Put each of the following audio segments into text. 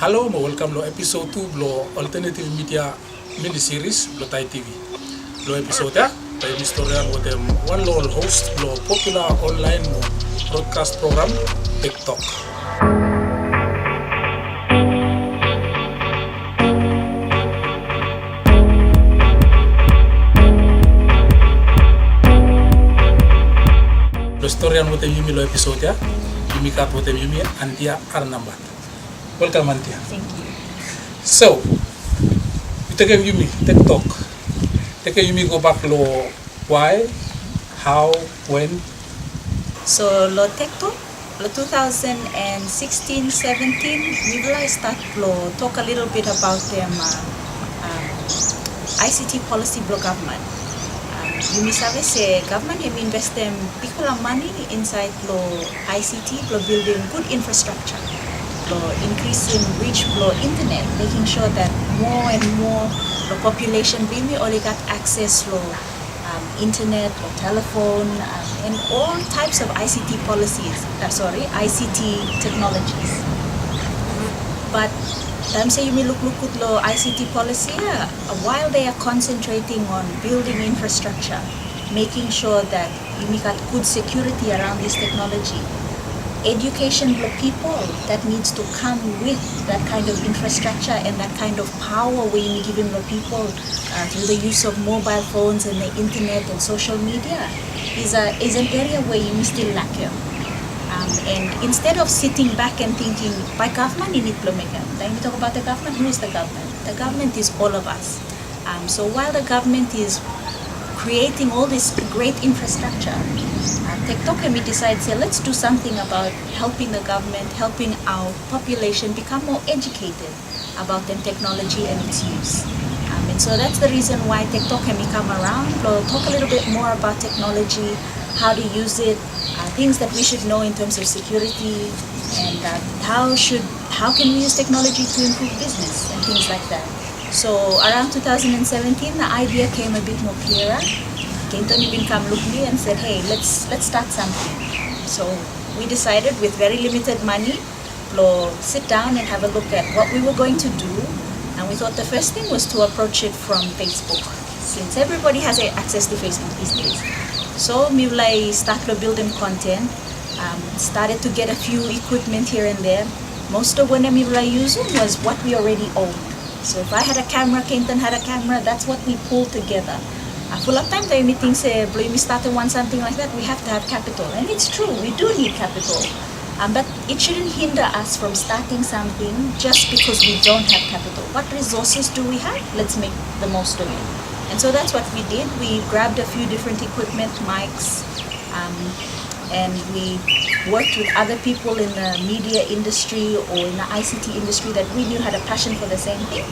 Hello, mo welcome lo episode 2 lo alternative media mini series lo Thai TV. Lo episode ya, by historian with them one lo host lo popular online mo broadcast program TikTok. Lo historian with them yumi lo episode ya, yumi kat with them yumi Antia Arnambat. Welcome Antia. Thank you. So, take yumi TikTok. Take yumi go back lo why, how, when. So lo TikTok, lo 2016-17, we will start lo talk a little bit about them ICT policy blo government. You sabe se government have invest them piccola money inside lo ICT, lo building good infrastructure, lo increasing reach lo internet, making sure that more and more the population really only got access lo internet or telephone and all types of ICT policies, ICT technologies. But time say you may look at lo ICT policy, while they are concentrating on building infrastructure, making sure that you got good security around this technology, education for people that needs to come with that kind of infrastructure and that kind of power where you giving the people through the use of mobile phones and the internet and social media is an area where you still lack it. And instead of sitting back and thinking, by government you need to make it. Then we talk about the government, who is the government? The government is all of us. So while the government is creating all this great infrastructure, TikTok and we decide, say, let's do something about helping the government, helping our population become more educated about the technology and its use. And so that's the reason why TikTok can come around. We'll talk a little bit more about technology, how to use it, things that we should know in terms of security, and how can we use technology to improve business and things like that. So around 2017, the idea came a bit more clearer. Kenton even come look me and said, hey, let's start something. So we decided with very limited money, we'll sit down and have a look at what we were going to do. And we thought the first thing was to approach it from Facebook, since everybody has access to Facebook these days. So we started building content, started to get a few equipment here and there. Most of what we were using was what we already owned. So if I had a camera, Kenton had a camera, that's what we pulled together. Full of time, the meeting say, we started one something like that, we have to have capital. And it's true, we do need capital. But it shouldn't hinder us from starting something just because we don't have capital. What resources do we have? Let's make the most of it. And so that's what we did. We grabbed a few different equipment, mics, and we worked with other people in the media industry or in the ICT industry that we knew had a passion for the same thing,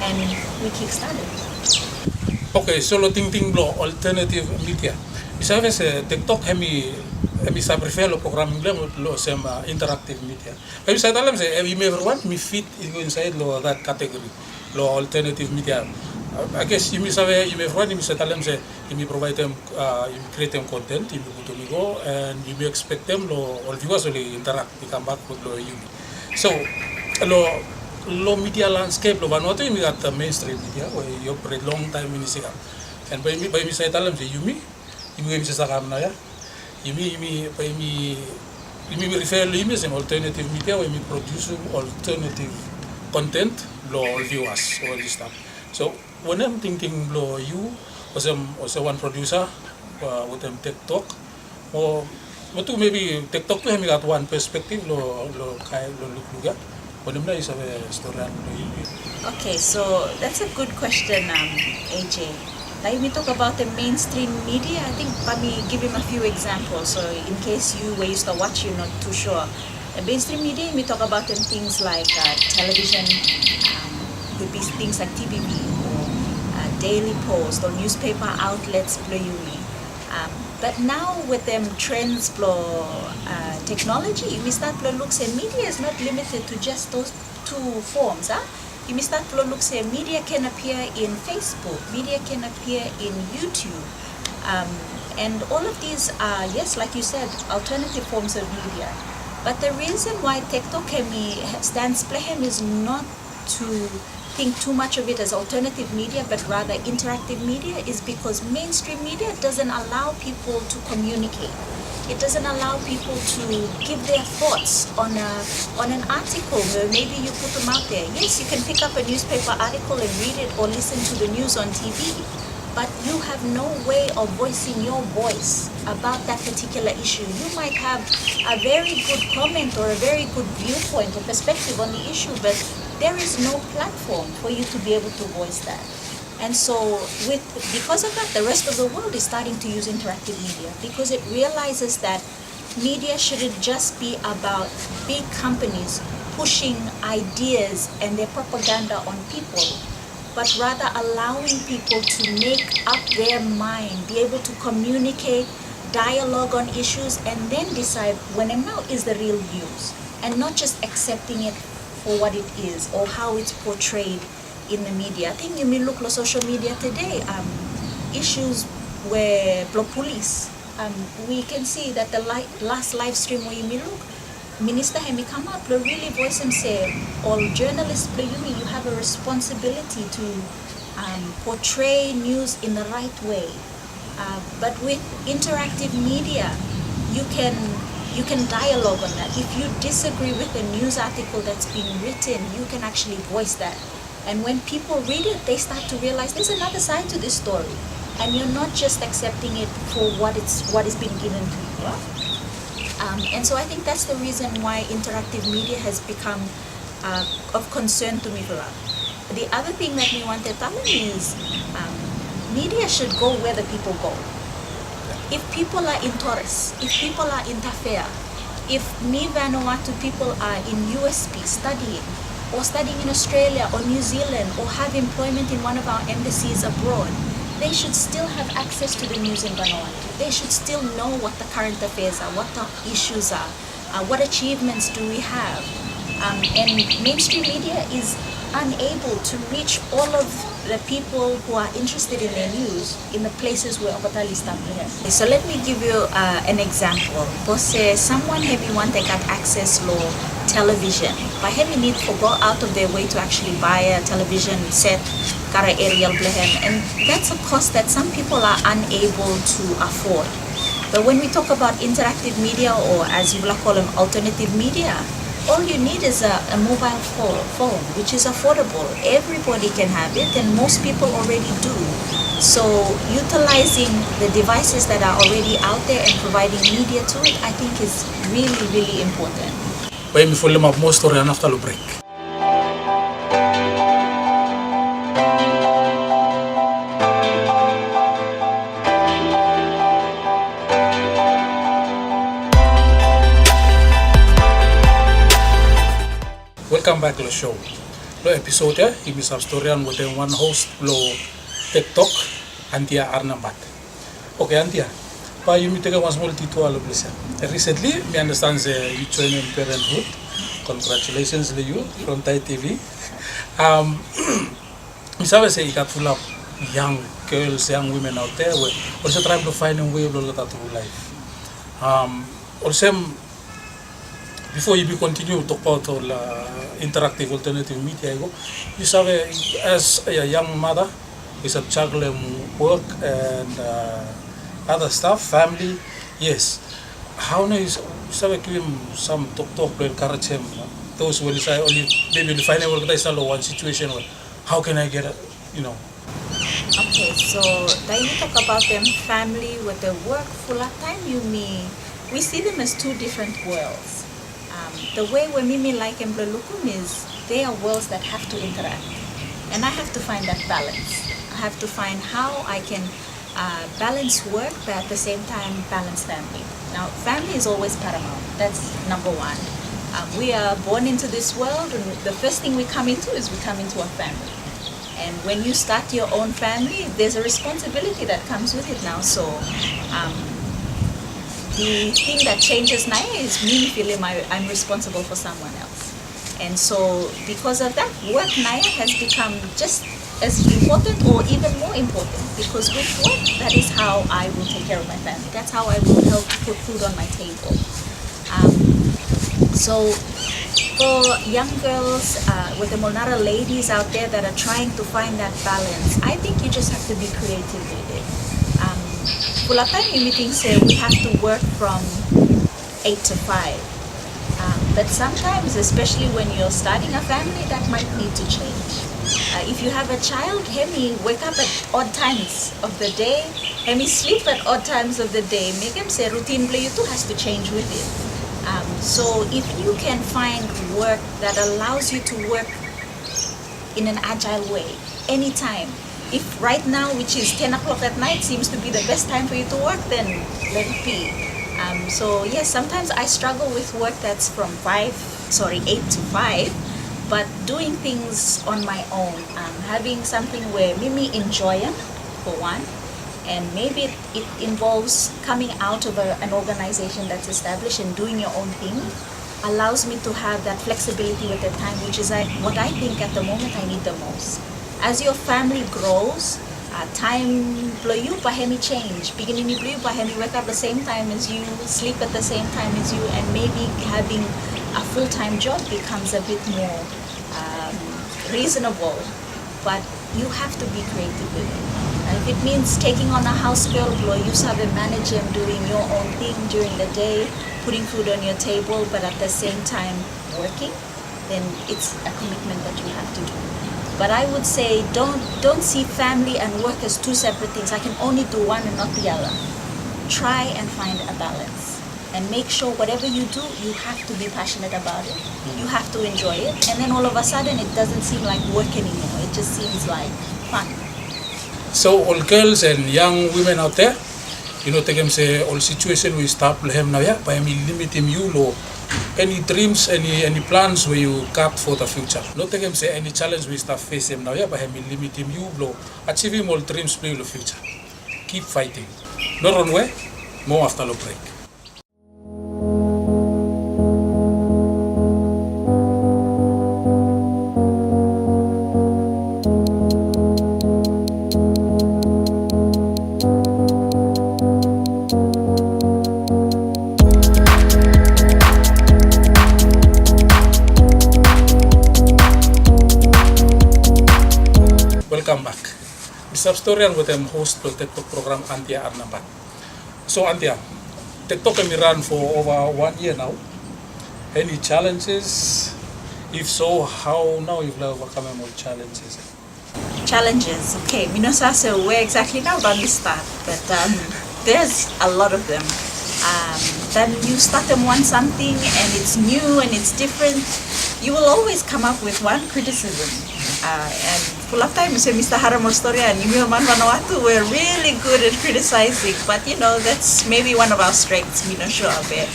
and we kickstarted. Okay, so lo ting lo alternative media. Isa se TikTok hemi sa prefer lo programming lo sema interactive media. Pero sa talam se everyone me fit inside lo that category, lo alternative media. I guess you sa talam se you provide them you create them content, you put them go and you expect them lo all viewers will interact, come back with lo you. So lo media landscape lo Vanuatu you got the mainstream media where you operate long time in Siam. And by me say talam say yumi sa sakam na ya. Yumi refer to yumi as an alternative media where we produce alternative content lo all viewers all this stuff. So when I'm thinking lo you was one producer with them TikTok or maybe TikTok to him got one perspective lo look okay, so that's a good question, AJ. Like we talk about the mainstream media, I think let me give him a few examples. So in case you were used to watch, you're not too sure. The mainstream media, we talk about them things like television, could be things like TVB or Daily Post or newspaper outlets, but now with them trends, technology, we start to look say media is not limited to just those two forms. You start to look say media can appear in Facebook, media can appear in YouTube, and all of these are, yes, like you said, alternative forms of media. But the reason why TikTok stands plehem is not to think too much of it as alternative media, but rather interactive media, is because mainstream media doesn't allow people to communicate. It doesn't allow people to give their thoughts on an article where maybe you put them out there. Yes, you can pick up a newspaper article and read it or listen to the news on TV, but you have no way of voicing your voice about that particular issue. You might have a very good comment or a very good viewpoint or perspective on the issue, but there is no platform for you to be able to voice that. And so because of that, the rest of the world is starting to use interactive media because it realizes that media shouldn't just be about big companies pushing ideas and their propaganda on people, but rather allowing people to make up their mind, be able to communicate, dialogue on issues, and then decide when and now is the real news, and not just accepting it for what it is or how it's portrayed in the media. I think you may look at social media today, issues where police, we can see that the last live stream where you may look, Minister Hemi come up, really voice him say, all journalists, you have a responsibility to portray news in the right way. But with interactive media, you can dialogue on that. If you disagree with a news article that's being written, you can actually voice that. And when people read it, they start to realize there's another side to this story. And you're not just accepting it for what is being given to you. And so I think that's the reason why interactive media has become of concern to me. The other thing that we want to tell them is media should go where the people go. If people are in Torres, if people are in Tafea, if me Vanuatu people are in USP studying, or studying in Australia or New Zealand, or have employment in one of our embassies abroad, they should still have access to the news in Vanuatu. They should still know what the current affairs are, what the issues are, what achievements do we have. And mainstream media is unable to reach all of the people who are interested in their news in the places where Obatali is here. So let me give you an example. Someone maybe want to get access to television, but maybe need to go out of their way to actually buy a television set, kara aerial blehem, and that's a cost that some people are unable to afford. But when we talk about interactive media, or as you call them, alternative media, all you need is a mobile phone, which is affordable. Everybody can have it, and most people already do. So utilizing the devices that are already out there and providing media to it, I think is really, really important. Why me follow up more story after the break. Welcome back to the show. Lo episode ya, ini substorian with one host lo TikTok Antia Arnambat. Okay, Antia, pa you meet was multi-tour lo blessa. Recently, me understand you joined in parenthood. Congratulations to you from Thai TV. Me sabe say you got full of young girls, young women out there who also trying to find a way of living through life. Also, before you continue to talk about interactive alternative media, you sabe as a young mother, is a juggling work and other stuff, family. Yes, how nice. Sabe give him some talk to encourage him. Those will say only maybe the final work that one situation where how can I get Okay, so then you talk about them family with the work full time. We see them as two different worlds. The way we Mimi like Mblukum is they are worlds that have to interact, and I have to find that balance. I have to find how I can balance work, but at the same time balance family. Now, family is always paramount. That's number one. We are born into this world, and the first thing we come into is we come into a family. And when you start your own family, there's a responsibility that comes with it now. So the thing that changes Naya is me feeling I'm responsible for someone else. And so because of that, work Naya has become just as important or even more important, because with work, that is how I will take care of my family. That's how I will help put food on my table. So for young girls, with the Molnara ladies out there that are trying to find that balance, I think you just have to be creative with it. Pulatan meeting say we have to work from 8 to 5. But sometimes, especially when you're starting a family, that might need to change. If you have a child, Hemi wake up at odd times of the day, Hemi sleep at odd times of the day. Make him say routine play too has to change with it. So if you can find work that allows you to work in an agile way, anytime. If right now, which is 10 o'clock at night, seems to be the best time for you to work, then let it be. So yes, sometimes I struggle with work that's from 8 to 5, but doing things on my own, having something where Mimi enjoy it, for one, and maybe it involves coming out of an organization that's established and doing your own thing, allows me to have that flexibility with the time, which is what I think at the moment I need the most. As your family grows, time bloyu pahemi change. Beginning bloyu pahemi wake up the same time as you, sleep at the same time as you, and maybe having a full-time job becomes a bit more reasonable. But you have to be creative with it. And if it means taking on a house girl, you have a manager and doing your own thing during the day, putting food on your table, but at the same time working, then it's a commitment that you have to do. But I would say don't see family and work as two separate things. I can only do one and not the other. Try and find a balance. And make sure whatever you do, you have to be passionate about it. You have to enjoy it. And then all of a sudden, it doesn't seem like work anymore. It just seems like fun. So all girls and young women out there, take them say all situation we start lehem now ya, by me limiting you lo any dreams, any plans where you got for the future. Not take them say any challenge we start facing now ya, by me limiting you lo achieving all dreams play the future. Keep fighting. No run away. More after the break. Welcome back. This historian with them host the TikTok program Antia Arnabat. So Antia, TikTok can be run for over 1 year now. Any challenges? If so, how now you've overcome more challenges? Challenges, okay. Minosasa, where exactly now about this start, but there's a lot of them. Then you start them on something and it's new and it's different, you will always come up with one criticism. And full of time, say Mr. Haramor Storia and Man Vanuatu were really good at criticizing, but that's maybe one of our strengths, sure a bit.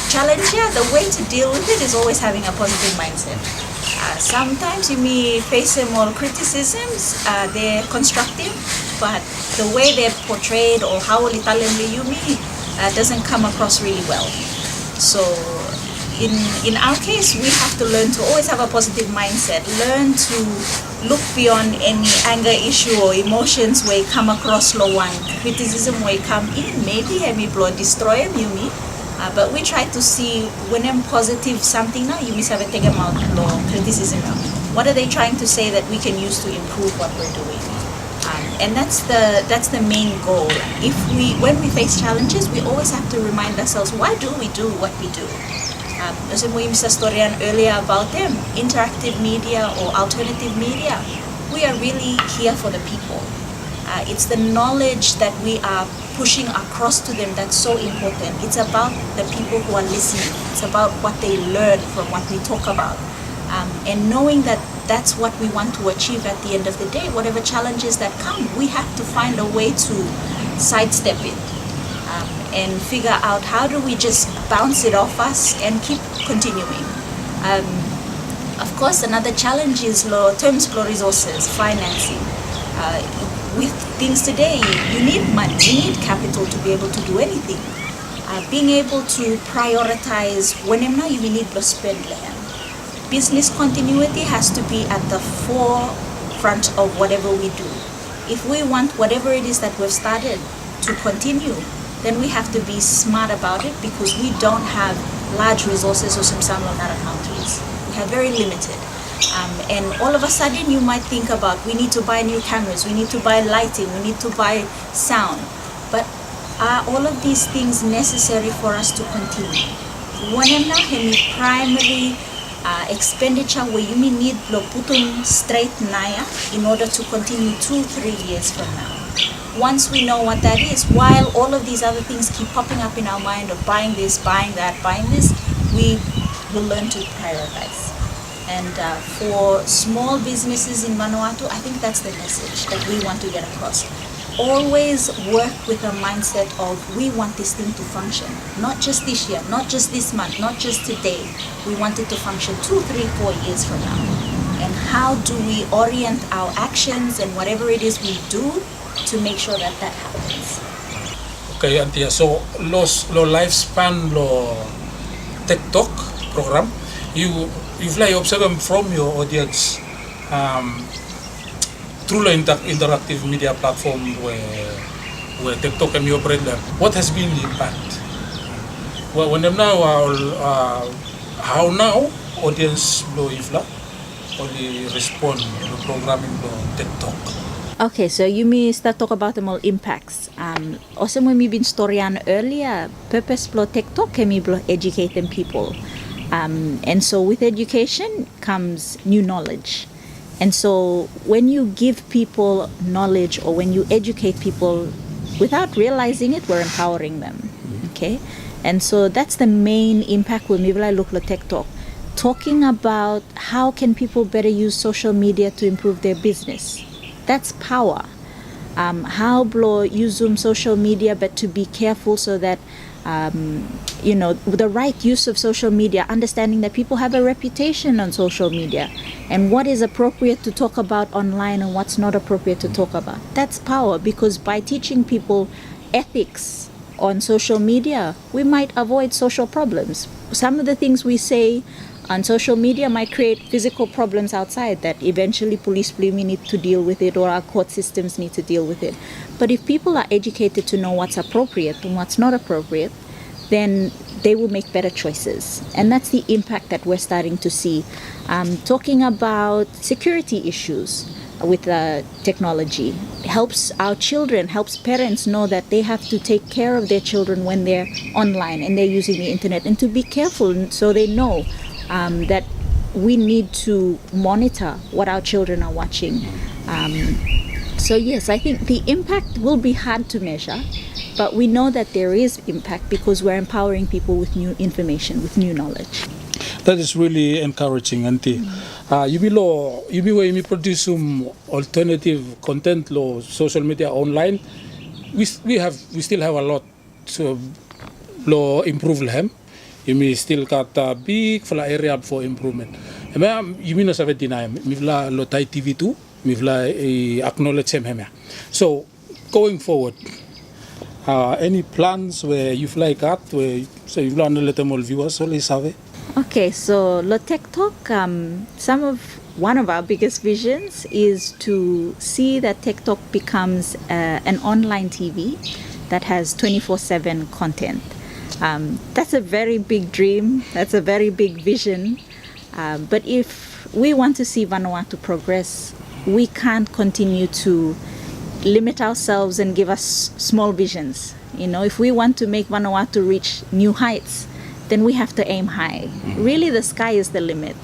Challenge, yeah, the way to deal with it is always having a positive mindset. Sometimes you may face some more criticisms, they're constructive, but the way they're portrayed or how Italianly you mean doesn't come across really well. So in our case, we have to learn to always have a positive mindset, learn to look beyond any anger issue or emotions where come across low one, criticism where come in, maybe destroy them, you mean. But we try to see when I'm positive something now, you miss have a take them out low criticism. What are they trying to say that we can use to improve what we're doing? And that's the main goal. When we face challenges, we always have to remind ourselves, why do we do what we do? As we Mr. Storian earlier about them, interactive media or alternative media, we are really here for the people. It's the knowledge that we are pushing across to them that's so important. It's about the people who are listening. It's about what they learn from what we talk about. And knowing that that's what we want to achieve at the end of the day, whatever challenges that come, we have to find a way to sidestep it. And figure out how do we just bounce it off us and keep continuing. Of course, another challenge is terms for resources, financing. With things today, you need money, you need capital to be able to do anything. Being able to prioritize when you need to spend land. Business continuity has to be at the forefront of whatever we do. If we want whatever it is that we've started to continue, then we have to be smart about it because we don't have large resources or some other countries. We have very limited. And all of a sudden you might think about, we need to buy new cameras, we need to buy lighting, we need to buy sound. But are all of these things necessary for us to continue? Wanana hemi primary expenditure where you may need lo putun straight naya in order to continue 2-3 years from now. Once we know what that is, while all of these other things keep popping up in our mind of buying this, buying that, buying this, we will learn to prioritize. And for small businesses in Vanuatu, I think that's the message that we want to get across. Always work with a mindset of, we want this thing to function, not just this year, not just this month, not just today. We want it to function 2, 3, 4 years from now. And how do we orient our actions and whatever it is we do to make sure that that happens? Okay, Antia, so lo lifespan lo TikTok program, you fly observe from your audience through the interactive media platform where TikTok and you operate there. What has been the impact? Well, when now how now audience lo ifla only respond to programming lo TikTok. Okay, so you may start talk about the more impacts. Also, when we've been storyan earlier, purpose blo TikTok kami blo educating people. And so with education comes new knowledge. And so when you give people knowledge or when you educate people without realizing it, we're empowering them. Okay? And so that's the main impact when we look at TikTok. Talking about how can people better use social media to improve their business. That's power. How blo use social media, but to be careful so that the right use of social media, understanding that people have a reputation on social media and what is appropriate to talk about online and what's not appropriate to talk about. That's power, because by teaching people ethics on social media, we might avoid social problems. Some of the things we say on social media might create physical problems outside that eventually police need to deal with it or our court systems need to deal with it. But if people are educated to know what's appropriate and what's not appropriate, then they will make better choices. And that's the impact that we're starting to see. Talking about security issues with technology helps our children, helps parents know that they have to take care of their children when they're online and they're using the internet, and to be careful so they know that we need to monitor what our children are watching. So yes, I think the impact will be hard to measure, but we know that there is impact because we're empowering people with new information, with new knowledge. That is really encouraging, Auntie. You produce some alternative content lo social media online. We still have a lot to lo improve lahem. You may still got a big area for improvement. You mean not deny me lo Thai TV too. Me acknowledge him. So going forward, any plans where you fly at where so you learn a little more viewers only save? Okay, so lo TikTok, one of our biggest visions is to see that TikTok becomes an online TV that has 24/7 content. That's a very big dream. That's a very big vision. But if we want to see Vanuatu progress, we can't continue to limit ourselves and give us small visions. If we want to make Vanuatu reach new heights, then we have to aim high. Really, the sky is the limit.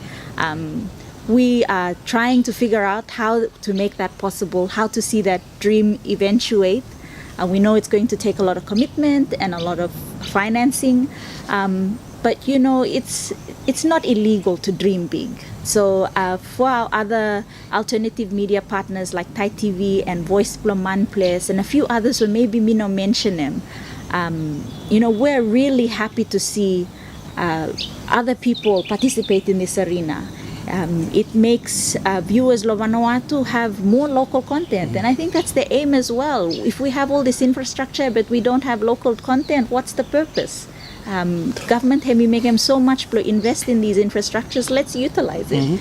We are trying to figure out how to make that possible, how to see that dream eventuate. We know it's going to take a lot of commitment and a lot of financing, but it's not illegal to dream big. So for our other alternative media partners like Thai TV and Voice Ploman Place and a few others who maybe me not mention them, we're really happy to see other people participate in this arena. It makes viewers of Vanuatu have more local content, and I think that's the aim as well. If we have all this infrastructure but we don't have local content, what's the purpose? Government have make them so much invest in these infrastructures. Let's utilize it.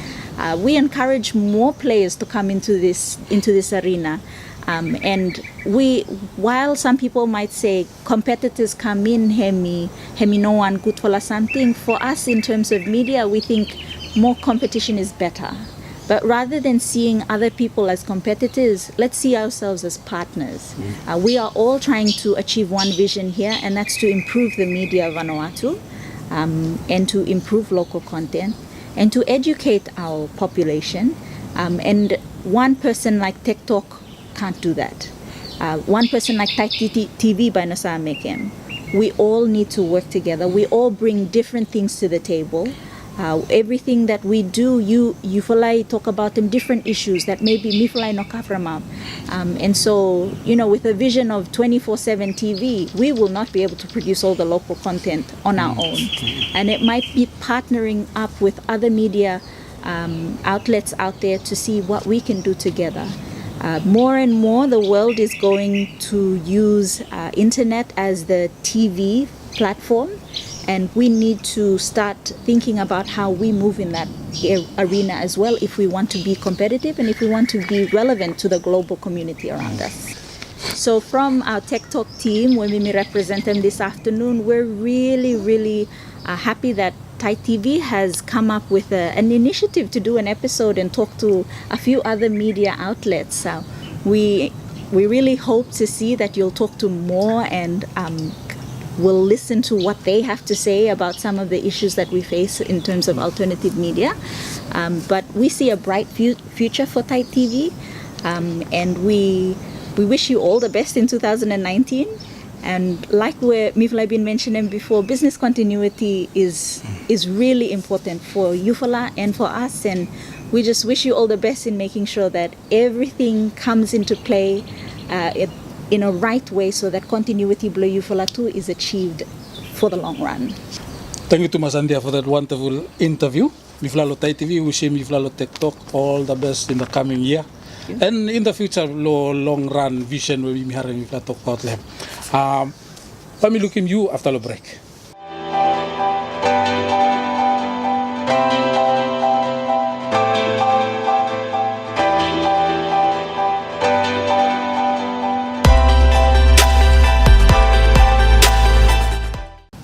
We encourage more players to come into this arena, and while some people might say competitors come in, hemi no one good for something, for us in terms of media, we think more competition is better. But rather than seeing other people as competitors, let's see ourselves as partners. We are all trying to achieve one vision here, and that's to improve the media of Vanuatu, and to improve local content, and to educate our population. And one person like TikTok can't do that. One person like Thai TV by Nasa Mekem. We all need to work together. We all bring different things to the table. Everything that we do, you falai talk about them different issues that maybe mi falai no kaframam. And so, with a vision of 24/7 TV, we will not be able to produce all the local content on our own. And it might be partnering up with other media outlets out there to see what we can do together. More and more, the world is going to use internet as the TV platform. And we need to start thinking about how we move in that arena as well if we want to be competitive and if we want to be relevant to the global community around us. So from our Tech Talk team, when we represent them this afternoon, we're really, really happy that Thai TV has come up with an initiative to do an episode and talk to a few other media outlets. We really hope to see that you'll talk to more and we'll listen to what they have to say about some of the issues that we face in terms of alternative media. But we see a bright future for Thai TV, and we wish you all the best in 2019. And like we've been mentioning before, business continuity is really important for Yufala and for us, and we just wish you all the best in making sure that everything comes into play in a right way so that continuity below Vanuatu is achieved for the long run. Thank you to Masandia for that wonderful interview. Miflalo Thai TV, we wish Miflalo TikTok all the best in the coming year. And in the future, long run vision we have Miflalo talk about them. Let looking you after the break.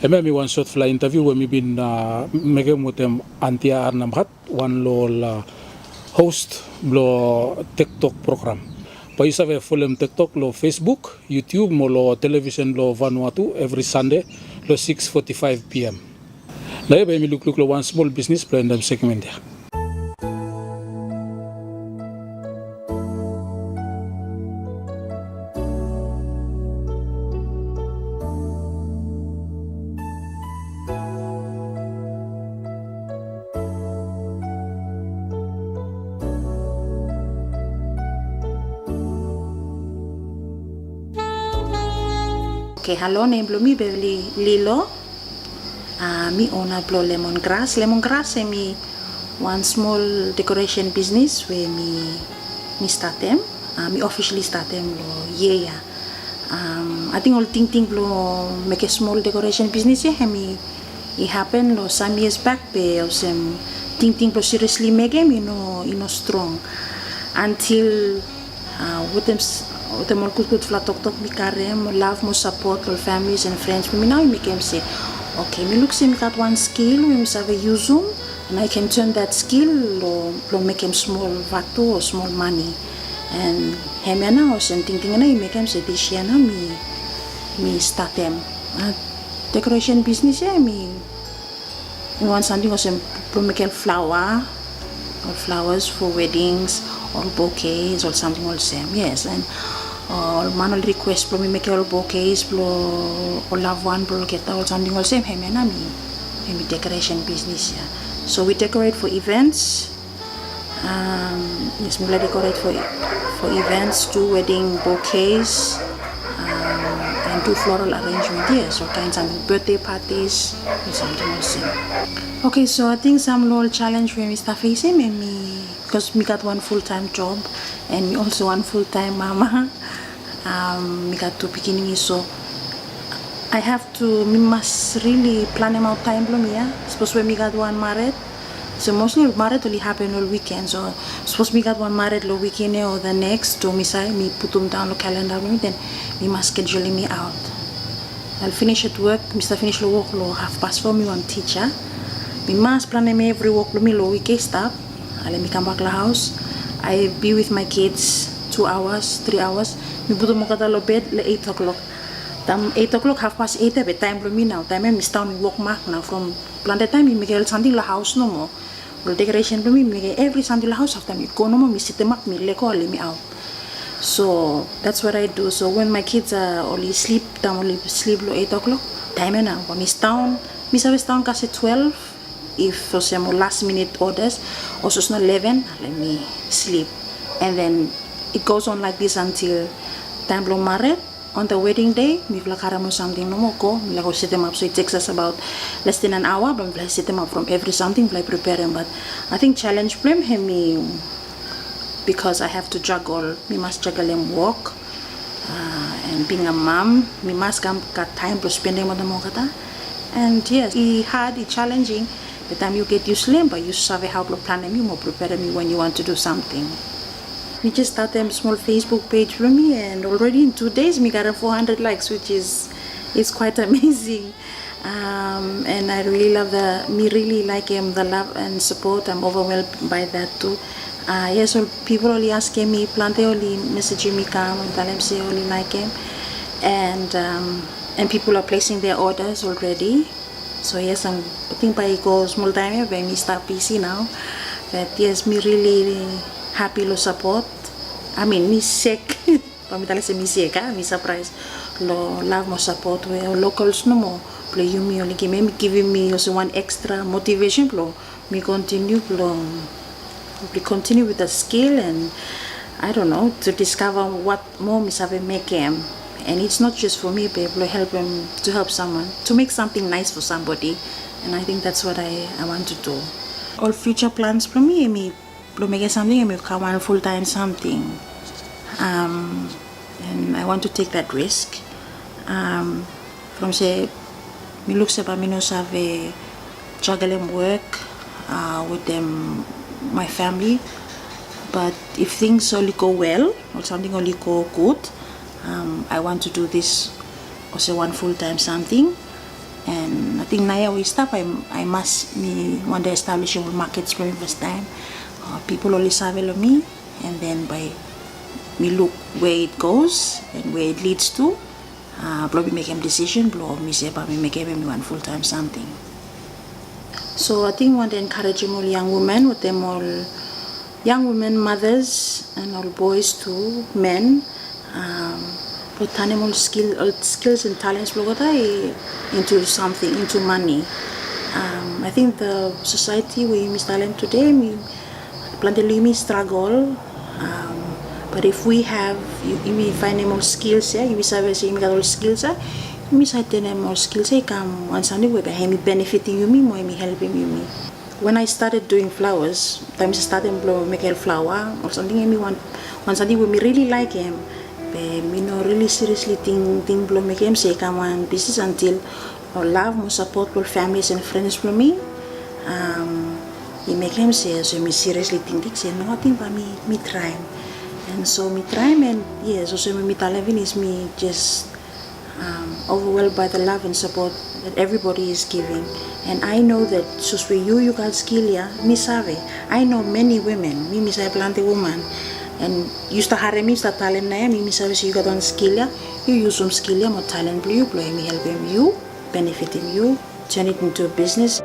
Emi one short fly interview when we been making with them Antia Arnamhat, one lol host lo TikTok program. Pa isa ve follow TikTok lo Facebook, YouTube mo lo television lo Vanuatu every Sunday lo 6:45 p.m. Lae ba mi look lo one small business plan them segment ya. Okay, hello, name mi Beverly Lilo. Mi own a lemongrass. Lemongrass mi one small decoration business where me start them. Me officially start them yeah. I think all ting lo make a small decoration business yeah. It happened some years back. Be some ting lo seriously make them strong until with them all good flat talk me karem love more support all families and friends. Me now me can say okay, me look me got one skill we must have a use them and I can turn that skill lo make him small vatu or small money and him now and thinking na make him say this year na me start them decoration business yeah me want something or some make flower or flowers for weddings or bouquets or something all same yes and or manual request for me make all bouquets or love one bro get all something all same me decoration business yeah. So we decorate for events yes we decorate for events, do wedding bouquets and do floral arrangement yes or kinds of birthday parties or something all same. Okay, so I think some little challenge when we start facing me because me got one full-time job and me also one full-time mama. Me got two beginning so I have to me must really plan them out time blow me yeah. Suppose when me got one married So mostly married only happen on weekends. So suppose me got one married lo weekend or the next, to me say me put them down the calendar me, then me must schedule me out. I'll finish at work, Mr. finish lo work lo 4:30 me one teacher. Me must plan me every work lo me lo weekend stop. I let me come back to the house. I be with my kids 2 hours, 3 hours. Me put them lo bed le 8 o'clock. Tam 8 o'clock, 8:30, but time for me now. Time me start me walk mark now from plan the time me make something la house no more. Well, decoration for me make every Sunday la house after me go no more me sit them up me let go let me out. So that's what I do. So when my kids are only sleep, time only sleep lo 8 o'clock. Time now when me down, me service down kasi 12. If for some last minute orders, also it's not 11, let me sleep, and then it goes on like this until time lo married. On the wedding day, me vlakaramo something no more go. Me go set them up, so it takes us about less than an hour. But we set them up from every something, we prepare them. But I think challenge blame him me because I have to juggle. Me must juggle and work, and being a mom, me must got time to spend them with the mokata. And yes, it's hard, it's challenging. By the time you get used to them, but you survey how to plan them, you more prepare me when you want to do something. We just started a small Facebook page for me, and already in 2 days we got 400 likes, which is quite amazing. And I really love me really like the love and support. I'm overwhelmed by that too. Yes, so people only asking me, plante only messaging me, come and tell them say only like him, and people are placing their orders already. So yes, I'm putting by go small time when me start PC now. But yes, me really happy lo support. I mean, me sick. Pamitala say me sick, me surprised. Lo love mo support we locals no more. Play you me only giving me also one extra motivation. Lo me continue with the skill, and I don't know, to discover what more me sabe make him. And it's not just for me, but to help someone, to make something nice for somebody. And I think that's what I want to do. All future plans for me make something and become one full-time something. And I want to take that risk. From say, me look about me no have juggling work with them, my family. But if things only go well or something only go good, I want to do this also one full-time something. And I think now we stop. I must me want to establish your markets for the first time. People only survey me, and then by me look where it goes and where it leads to. Probably make a decision. Me say about me make me one full-time something. So I think I want to encourage all young women, with them all young women, mothers, and all boys too, men. Put animal skills and talents into something, into money. I think the society where you talent today, me struggle. But if we have, you find more skills, you got all skills, you find more skills, you come one Sunday where me benefiting you, more me helping you. When I started doing flowers, times I started make a flower or something, me one Sunday where me really like him. Me no really seriously think blow make him say come on business until or love more support for families and friends for me. He make him say so me seriously think say nothing but me try. And so me try, and yes, also me talent is me just overwhelmed by the love and support that everybody is giving. And I know that so you got skill, yeah, me savvy. I know many women, me say plenty woman. And you start hiring me, start talent na me sabi you got one skill, you use some skill, more talent you play me helping you, benefiting you, turn it into a business.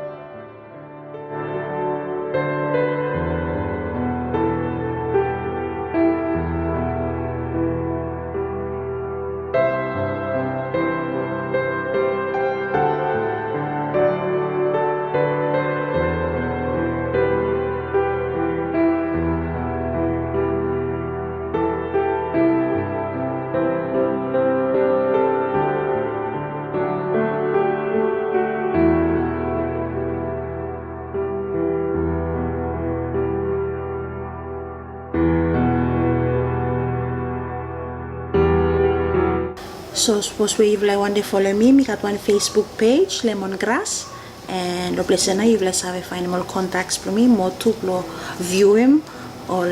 So suppose if you want to follow me got one Facebook page, Lemongrass, and lo plesena you will have find more contacts for me, more to lo view him or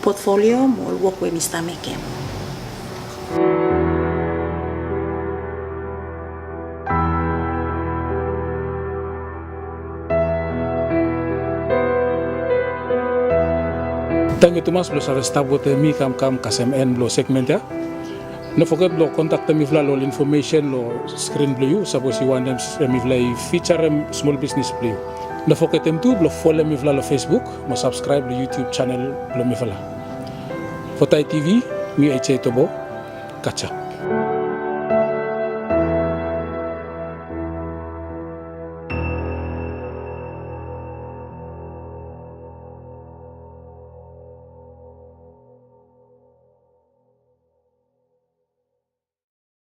portfolio more work with Mr. Mekem. Thank you Thomas blo sa stabote mi kam kasem en blo segment ya. No forget blo contact me vla lo information lo screen blo you suppose you want them mi vla feature small business blo. No forget them too blo follow mi vla lo Facebook, mo subscribe lo YouTube channel blo mi vla. For Thai TV mi eche tobo kacha.